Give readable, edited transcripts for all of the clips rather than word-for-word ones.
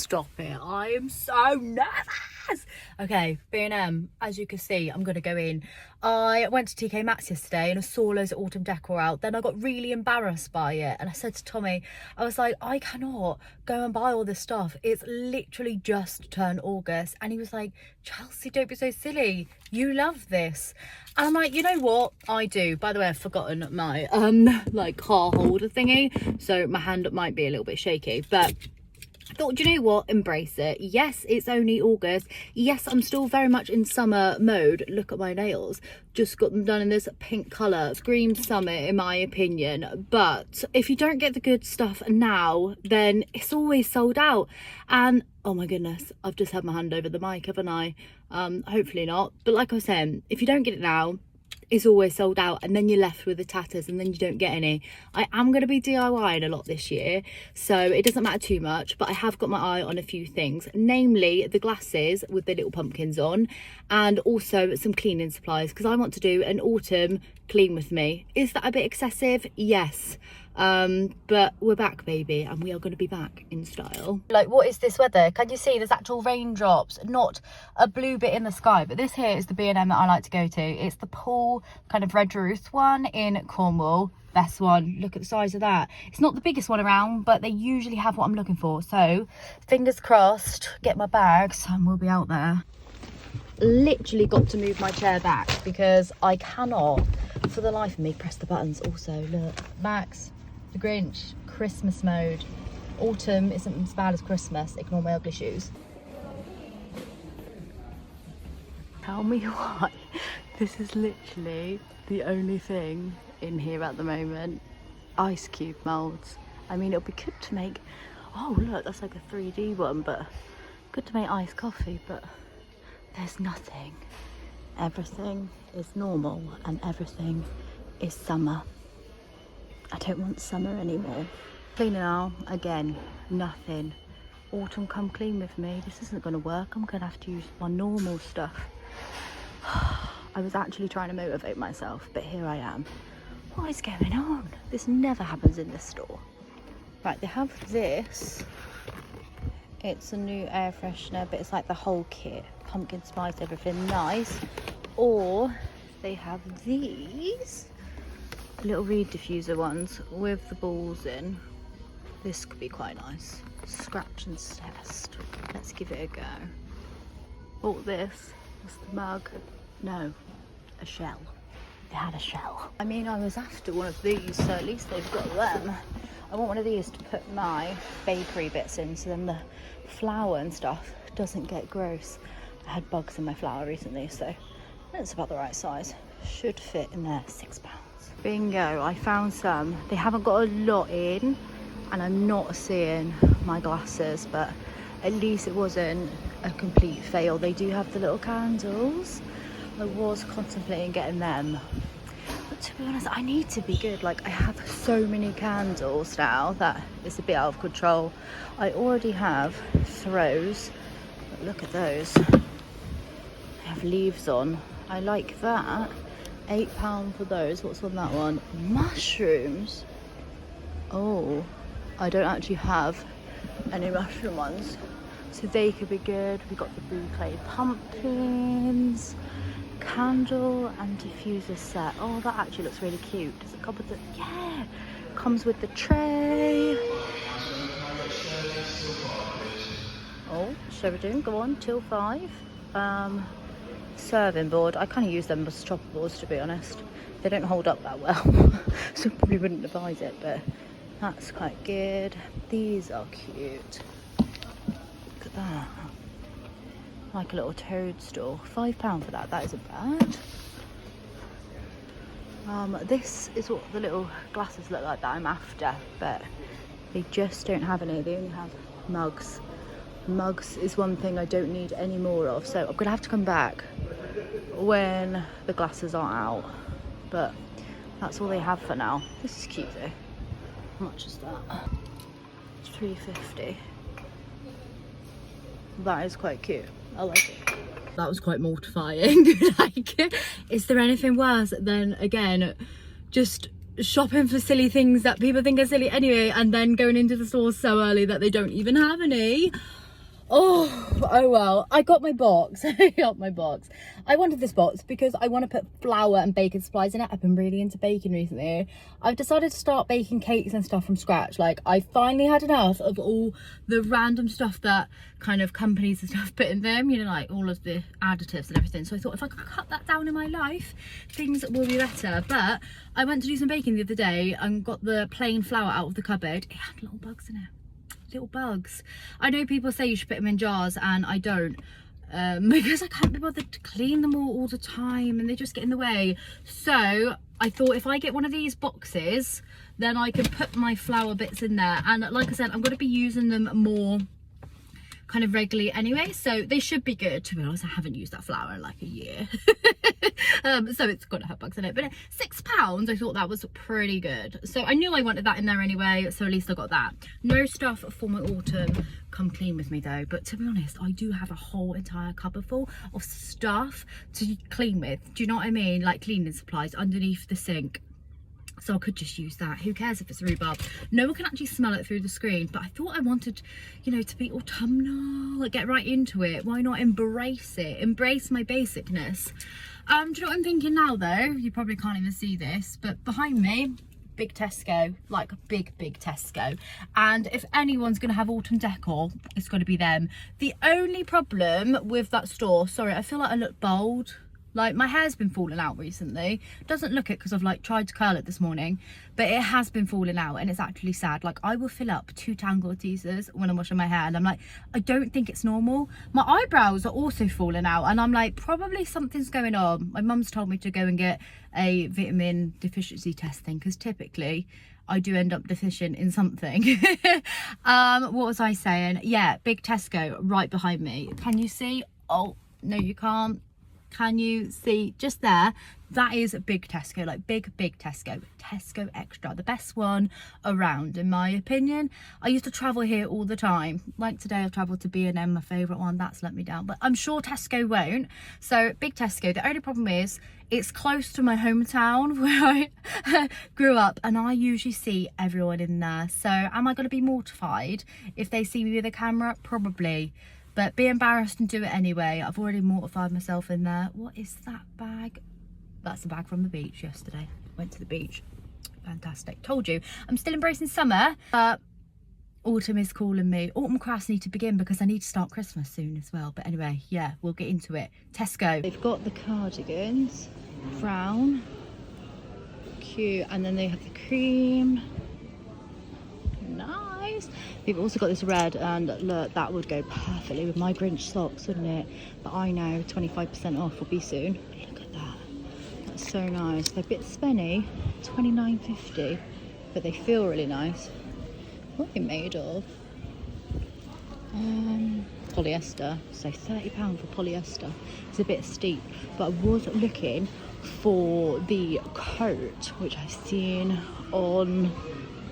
Stop it, I am so nervous. Okay, B&M, as you can see, I'm gonna go in. I went to TK Maxx yesterday and I saw loads of autumn decor out. Then I got really embarrassed by it and I said to Tommy, I was like, I cannot go and buy all this stuff. It's literally just turned August. And he was like, Chelsea, don't be so silly. You love this. And I'm like, you know what? I do. By the way, I've forgotten my like car holder thingy. So my hand might be a little bit shaky, but I thought, do you know what? Embrace it. Yes, it's only August. Yes, I'm still very much in summer mode. Look at my nails. Just got them done in this pink colour. Screams summer, in my opinion. But if you don't get the good stuff now, then it's always sold out. And, oh my goodness, I've just had my hand over the mic, haven't I? Hopefully not. But like I was saying, if you don't get it now, it's always sold out, and then you're left with the tatters and then you don't get any. I am going to be DIYing a lot this year, so it doesn't matter too much, but I have got my eye on a few things, namely the glasses with the little pumpkins on, and also some cleaning supplies, because I want to do an autumn clean with me. Is that a bit excessive? Yes. But we're back, baby, and we are going to be back in style. Like, what is this weather? Can you see there's actual raindrops, not a blue bit in the sky? But this here is the B&M that I like to go to. It's the Pool kind of red roof one in Cornwall. Best one. Look at the size of that. It's not the biggest one around, but they usually have what I'm looking for. So fingers crossed, get my bags and we'll be out there. Literally got to move my chair back because I cannot for the life of me press the buttons. Also, look, Max, the Grinch, Christmas mode. Autumn isn't as bad as Christmas. Ignore my ugly shoes. Tell me why this is literally the only thing in here at the moment. Ice cube molds. I mean, it'll be good to make, oh look, that's like a 3D one, but good to make iced coffee, but there's nothing. Everything is normal and everything is summer. I don't want summer anymore. Cleaning now, again, nothing. Autumn, come clean with me. This isn't going to work. I'm going to have to use my normal stuff. I was actually trying to motivate myself, but here I am. What is going on? This never happens in this store. Right, they have this. It's a new air freshener, but it's like the whole kit. Pumpkin spice, everything nice. Or they have these little reed diffuser ones with the balls in. This could be quite nice. Scratch and test. Let's give it a go. Bought this. What's the mug? No, a shell. They had a shell. I mean, I was after one of these, so at least they've got them. I want one of these to put my bakery bits in, so then the flour and stuff doesn't get gross. I had bugs in my flour recently, so it's about the right size. Should fit in there. £6. Bingo, I found some. They haven't got a lot in, and I'm not seeing my glasses, but at least it wasn't a complete fail. They do have the little candles. I was contemplating getting them, but to be honest, I need to be good. Like, I have so many candles now that it's a bit out of control. I already have throws, but look at those. They have leaves on. I like that. £8 for those. What's on that one? Mushrooms. Oh, I don't actually have any mushroom ones, so they could be good. We got the boucle pumpkins, candle and diffuser set. Oh, that actually looks really cute. Does it come with the, yeah, comes with the tray. Oh, so we're doing, go on, till 5. Serving board. I kind of use them as chopper boards, to be honest. They don't hold up that well, so probably wouldn't advise it, but that's quite good. These are cute. Look at that. Like a little toadstool. £5 for that. That isn't bad. This is what the little glasses look like that I'm after, but they just don't have any. They only have mugs. Mugs is one thing I don't need any more of, so I'm gonna have to come back when the glasses are out, but that's all they have for now. This is cute though. How much is that? It's £3.50. That is quite cute. I like it. That was quite mortifying. Like, is there anything worse than, again, just shopping for silly things that people think are silly anyway, and then going into the stores so early that they don't even have any? Oh well, I got my box. I got my box. I wanted this box because I want to put flour and baking supplies in it. I've been really into baking recently. I've decided to start baking cakes and stuff from scratch. Like, I finally had enough of all the random stuff that kind of companies and stuff put in them, you know, like all of the additives and everything. So I thought if I could cut that down in my life, things will be better. But I went to do some baking the other day and got the plain flour out of the cupboard. It had little bugs in it. Little bugs. I know people say you should put them in jars, and I don't, because I can't be bothered to clean them all the time, and they just get in the way. So I thought if I get one of these boxes, then I can put my flour bits in there. And like I said, I'm going to be using them more kind of regularly anyway, so they should be good. To be honest, I haven't used that flour in like a year. So it's got to have bugs in it, but £6, I thought that was pretty good. So I knew I wanted that in there anyway, so at least I got that. No stuff for my autumn come clean with me though, but to be honest, I do have a whole entire cupboard full of stuff to clean with. Do you know what I mean? Like cleaning supplies underneath the sink. So I could just use that. Who cares if it's rhubarb? No one can actually smell it through the screen, but I thought I wanted, you know, to be autumnal, like get right into it. Why not embrace it? Embrace my basicness. Do you know what I'm thinking now though? You probably can't even see this, but behind me, big Tesco, like a big Tesco. And if anyone's gonna have autumn decor, it's gonna be them. The only problem with that store, sorry, I feel like I look bold. Like, my hair's been falling out recently. Doesn't look it because I've like tried to curl it this morning, but it has been falling out, and it's actually sad. Like, I will fill up 2 Tangle teasers when I'm washing my hair, and I'm like, I don't think it's normal. My eyebrows are also falling out, and I'm like, probably something's going on. My mum's told me to go and get a vitamin deficiency testing, because typically I do end up deficient in something. What was I saying? Yeah, big Tesco right behind me. Can you see? Oh no, you can't. Can you see just there? That is a big Tesco, like big Tesco. Tesco Extra, the best one around in my opinion. I used to travel here all the time. Like today I've travelled to B&M, my favourite one. That's let me down, but I'm sure Tesco won't. So big Tesco. The only problem is it's close to my hometown where I grew up, and I usually see everyone in there. So am I going to be mortified if they see me with a camera? Probably. But be embarrassed and do it anyway. I've already mortified myself in there. What is that bag? That's the bag from the beach yesterday. Went to the beach. Fantastic. Told you. I'm still embracing summer, but autumn is calling me. Autumn crafts need to begin because I need to start Christmas soon as well. But anyway, yeah, we'll get into it. Tesco. They've got the cardigans. Brown. Cute. And then they have the cream. Nice. They've also got this red, and look, that would go perfectly with my Grinch socks, wouldn't it? But I know 25% off will be soon. Look at that. That's so nice. They're a bit spenny, $29.50, but they feel really nice. What are they made of? Polyester, so £30 for polyester. It's a bit steep, but I was looking for the coat, which I've seen on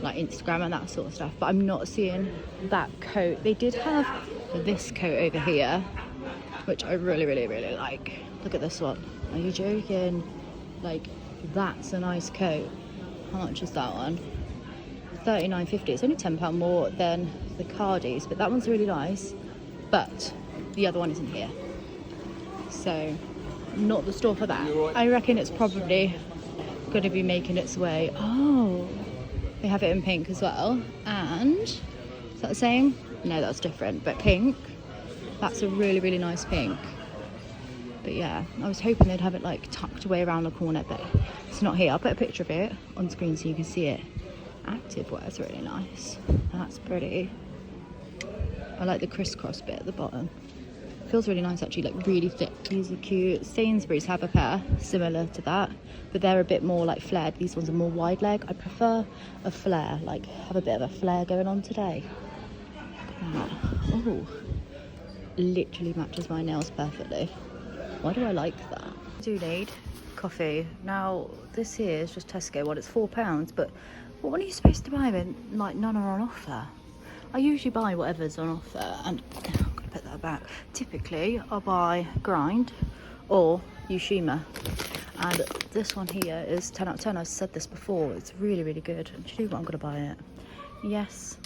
like Instagram and that sort of stuff, but I'm not seeing that coat. They did have this coat over here, which I really like. Look at this one. Are you joking? Like, that's a nice coat. How much is that one? £39.50. It's only £10 more than the cardies, but that one's really nice, but the other one isn't here, so not the store for that. I reckon it's probably going to be making its way. Oh, they have it in pink as well. And is that the same? No, that's different, but pink. That's a really nice pink. But yeah, I was hoping they'd have it like tucked away around the corner, but it's not here. I'll put a picture of it on screen so you can see it. Active wear is really nice. That's pretty. I like the crisscross bit at the bottom. Feels really nice actually, like really thick. These are cute. Sainsbury's have a pair similar to that, but they're a bit more like flared. These ones are more wide leg. I prefer a flare, like have a bit of a flare going on today. Oh, literally matches my nails perfectly. Why do I like that? I do need coffee. Now this here is just Tesco one. It's £4, but what one are you supposed to buy when like none are on offer? I usually buy whatever's on offer, and I'm gonna put that back. Typically I'll buy Grind or Ushima, and this one here is 10 out of 10. I've said this before, it's really good. And do you know what, I'm gonna buy it. Yes,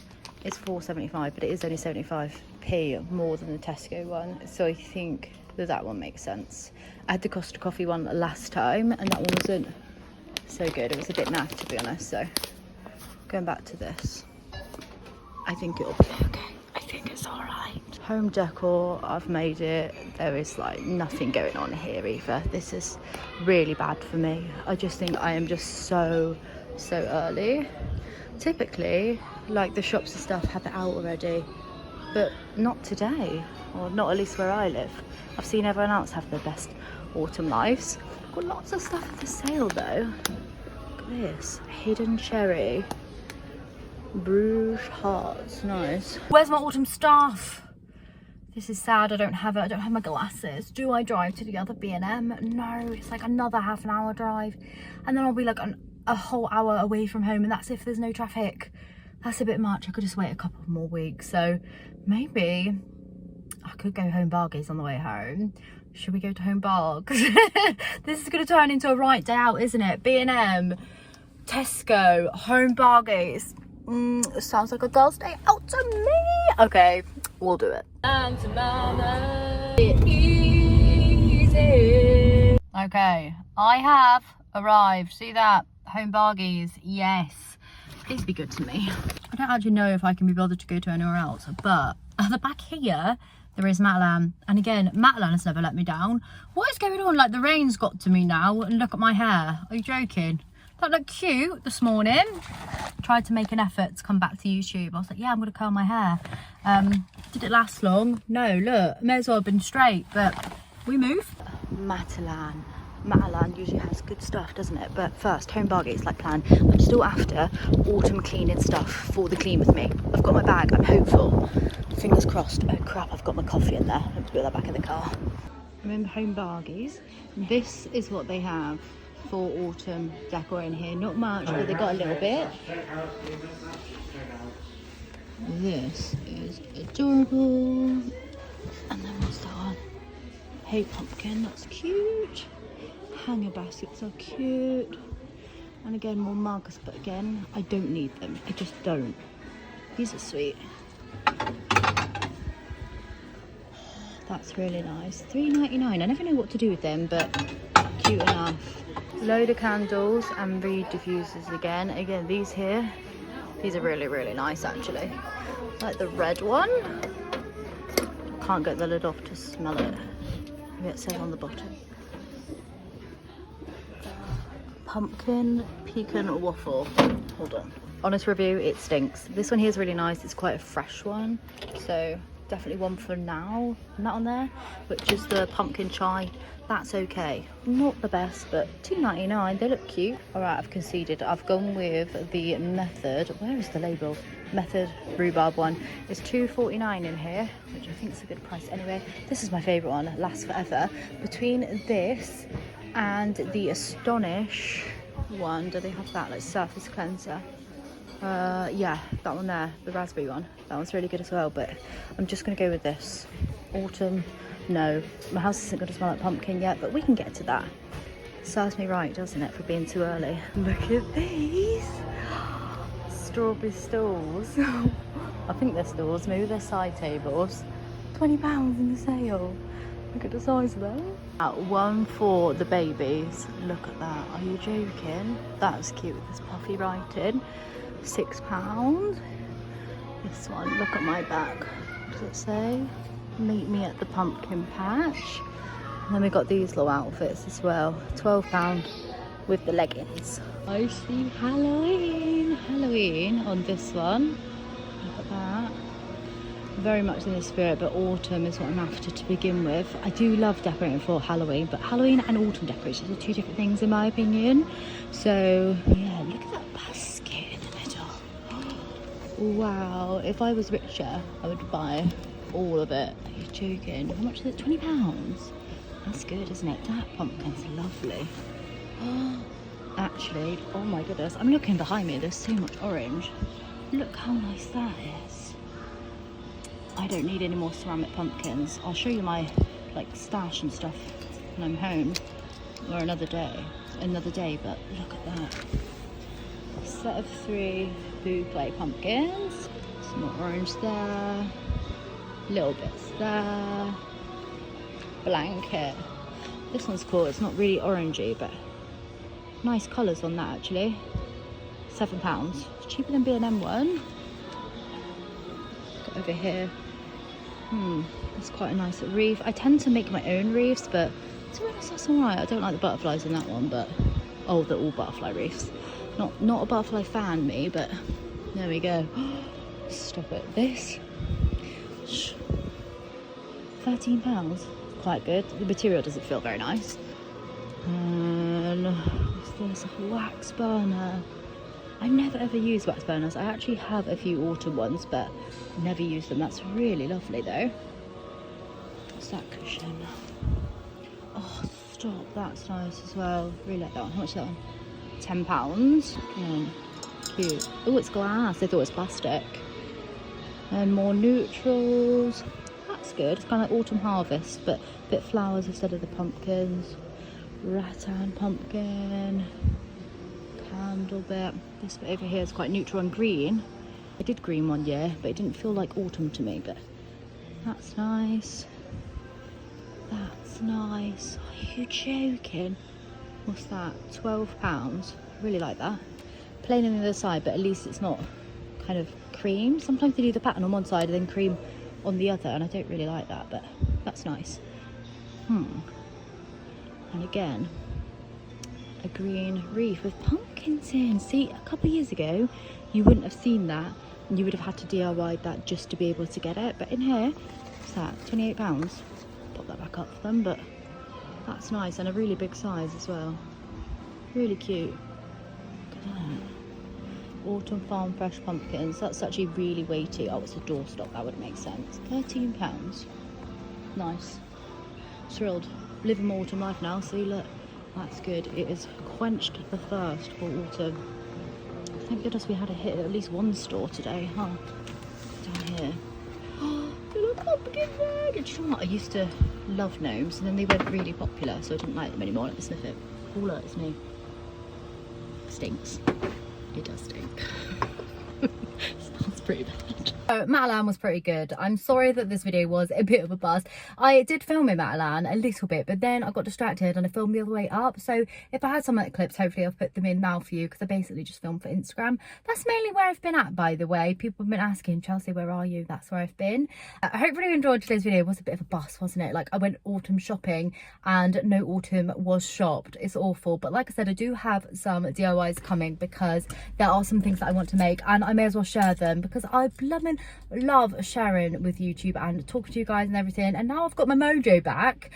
it's £4.75, but it is only 75 2p more than the Tesco one, so I think that one makes sense. I had the Costa Coffee one last time and that one wasn't so good. It was a bit naff, to be honest. So going back to this, I think it'll be okay. I think it's all right. Home decor, I've made it. There is like nothing going on here either. This is really bad for me. I just think I am just so early. Typically, like the shops and stuff have it out already, but not today, or not at least where I live. I've seen everyone else have their best autumn lives. Got lots of stuff for sale though. Look at this, hidden cherry, Bruges hearts, nice. Where's my autumn stuff? This is sad, I don't have it. I don't have my glasses. Do I drive to the other B&M? No, it's like another half an hour drive, and then I'll be like a whole hour away from home, and that's if there's no traffic. That's a bit much. I could just wait a couple more weeks. So maybe I could go home bargains on the way home. Should we go to home bargains? This is going to turn into a right day out, isn't it? B&M, Tesco, home bargains. Sounds like a girl's day out to me. Okay, we'll do it. And to mama, easy. Okay, I have arrived. See that? Home bargains, yes. Please be good to me. I don't actually know if I can be bothered to go to anywhere else, but at the back here there is Matalan, and again Matalan has never let me down. What is going on? Like the rain's got to me now, and look at my hair. Are you joking? That looked cute this morning. Tried to make an effort to come back to YouTube. I was like, yeah, I'm gonna curl my hair. Did it last long? No, look, may as well have been straight, but we move. Matalan usually has good stuff, doesn't it? But first, home bargains like planned. I'm still after autumn cleaning stuff for the clean with me. I've got my bag, I'm hopeful. Fingers crossed. Oh crap, I've got my coffee in there. Let's put that back in the car. I'm in home bargains. This is what they have for autumn decor in here. Not much, but they got a little bit. This is adorable. And then what's that one? Hey pumpkin, that's cute. Hanger baskets are cute, and again more mugs, but again I don't need them. I just don't. These are sweet. That's really nice. $3.99. I never know what to do with them, but cute enough. Load of candles and reed diffusers again. Again, these here, these are really nice actually. Like the red one. Can't get the lid off to smell it. Maybe it says on the bottom. Pumpkin pecan waffle. Hold on. Honest review, it stinks. This one here is really nice. It's quite a fresh one, so definitely one for now. Not on there, but just the pumpkin chai, that's okay. Not the best, but $2.99. They look cute. All right, I've conceded. I've gone with the Method. Where is the label? Method rhubarb one. It's $2.49 in here, which I think is a good price anyway. This is my favorite one. Lasts forever. Between this and the Astonish one, do they have that, like surface cleanser? Yeah, that one there, the raspberry one. That one's really good as well, but I'm just gonna go with this. Autumn, no. My house isn't gonna smell like pumpkin yet, but we can get to that. Serves me right, doesn't it, for being too early. Look at these strawberry stools. I think they're stools, maybe they're side tables. £20 in the sale. Look at the size of them. One for the babies. Look at that. Are you joking? That's cute with this puffy writing. £6. This one, look at my back. What does it say? Meet me at the pumpkin patch. And then we got these little outfits as well. £12 with the leggings. I see Halloween on this one. Look at that. Very much in the spirit, but autumn is what I'm after to begin with. I do love decorating for Halloween, but Halloween and autumn decorations are two different things in my opinion. So yeah, look at that basket in the middle. Wow, if I was richer I would buy all of it. Are you joking? How much is it? £20? That's good, isn't it? That pumpkin's lovely. Actually, oh my goodness, I'm looking behind me, there's so much orange. Look how nice that is. I don't need any more ceramic pumpkins. I'll show you my stash and stuff when I'm home, or another day, but look at that. A set of 3 boucle pumpkins. Some more orange there. little bits there. Blanket. This one's cool. It's not really orangey, but nice colours on that actually. £7. It's cheaper than B&M one. Got over here. That's quite a nice wreath. I tend to make my own wreaths, but to be honest, that's alright. I don't like the butterflies in that one, but oh, they're all butterfly wreaths. Not a butterfly fan, me, but there we go. Stop it. This £13. Quite good. The material doesn't feel very nice. And what's this? A wax burner. I've never ever used wax burners. I actually have a few autumn ones, but never used them. That's really lovely though. What's that cushion? Oh, stop. That's nice as well. Really like that one. How much is that one? £10. Cute. Oh, it's glass. I thought it was plastic. And more neutrals. That's good. It's kind of like autumn harvest, but a bit flowers instead of the pumpkins. Rattan pumpkin. Candle bit. This bit over here is quite neutral and green. I did green one year, but it didn't feel like autumn to me, but that's nice. That's nice. Are you joking? What's that? £12. Really like that. Plain on the other side, but at least it's not kind of cream. Sometimes they do the pattern on one side and then cream on the other, and I don't really like that, but that's nice. And again, a green wreath with pumpkins in. See, a couple of years ago you wouldn't have seen that, and you would have had to DIY that just to be able to get it, but in here, what's that? £28. Pop that back up for them, but that's nice, and a really big size as well. Really cute. Look at that. Autumn Farm Fresh Pumpkins. That's actually really weighty. Oh, it's a doorstop. That would make sense. £13. Nice. Thrilled. Living my autumn life now. See, look. That's good. It has quenched the thirst for autumn. Thank goodness we had a hit at least one store today, huh? Down here. Oh, little pumpkin bag. And do you know what? I used to love gnomes, and then they went really popular, so I didn't like them anymore. Let me sniff it. Oh, look, it's new. Stinks. It does stink. Smells pretty bad. So Matalan was pretty good. I'm sorry that this video was a bit of a buzz. I did film in Matalan a little bit, but then I got distracted and I filmed the other way up. So if I had some of the clips, hopefully I'll put them in now for you, because I basically just filmed for Instagram. That's mainly where I've been at, by the way. People have been asking, Chelsea, where are you? That's where I've been. Hopefully you enjoyed today's video. It was a bit of a buzz, wasn't it? Like, I went autumn shopping and no autumn was shopped. It's awful. But like I said, I do have some DIYs coming, because there are some things that I want to make, and I may as well share them, because I love sharing with YouTube and talking to you guys and everything. And now I've got my mojo back.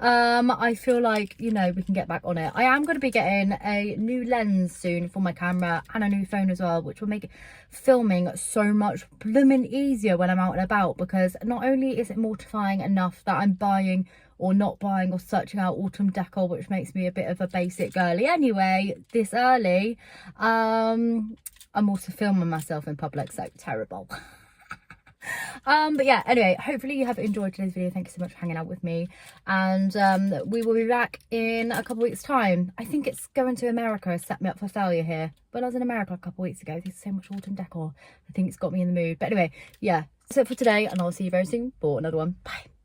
I feel like, you know, we can get back on it. I am going to be getting a new lens soon for my camera, and a new phone as well, which will make filming so much blooming easier when I'm out and about, because not only is it mortifying enough that I'm buying or not buying or searching out autumn decor, which makes me a bit of a basic girly anyway this early, I'm also filming myself in public, so terrible. But yeah, anyway, hopefully you have enjoyed today's video. Thank you so much for hanging out with me, and we will be back in a couple of weeks time. I think it's going to America has set me up for failure here. When I was in America a couple of weeks ago, there's so much autumn decor. I think it's got me in the mood. But anyway, yeah, that's it for today, and I'll see you very soon for another one. Bye.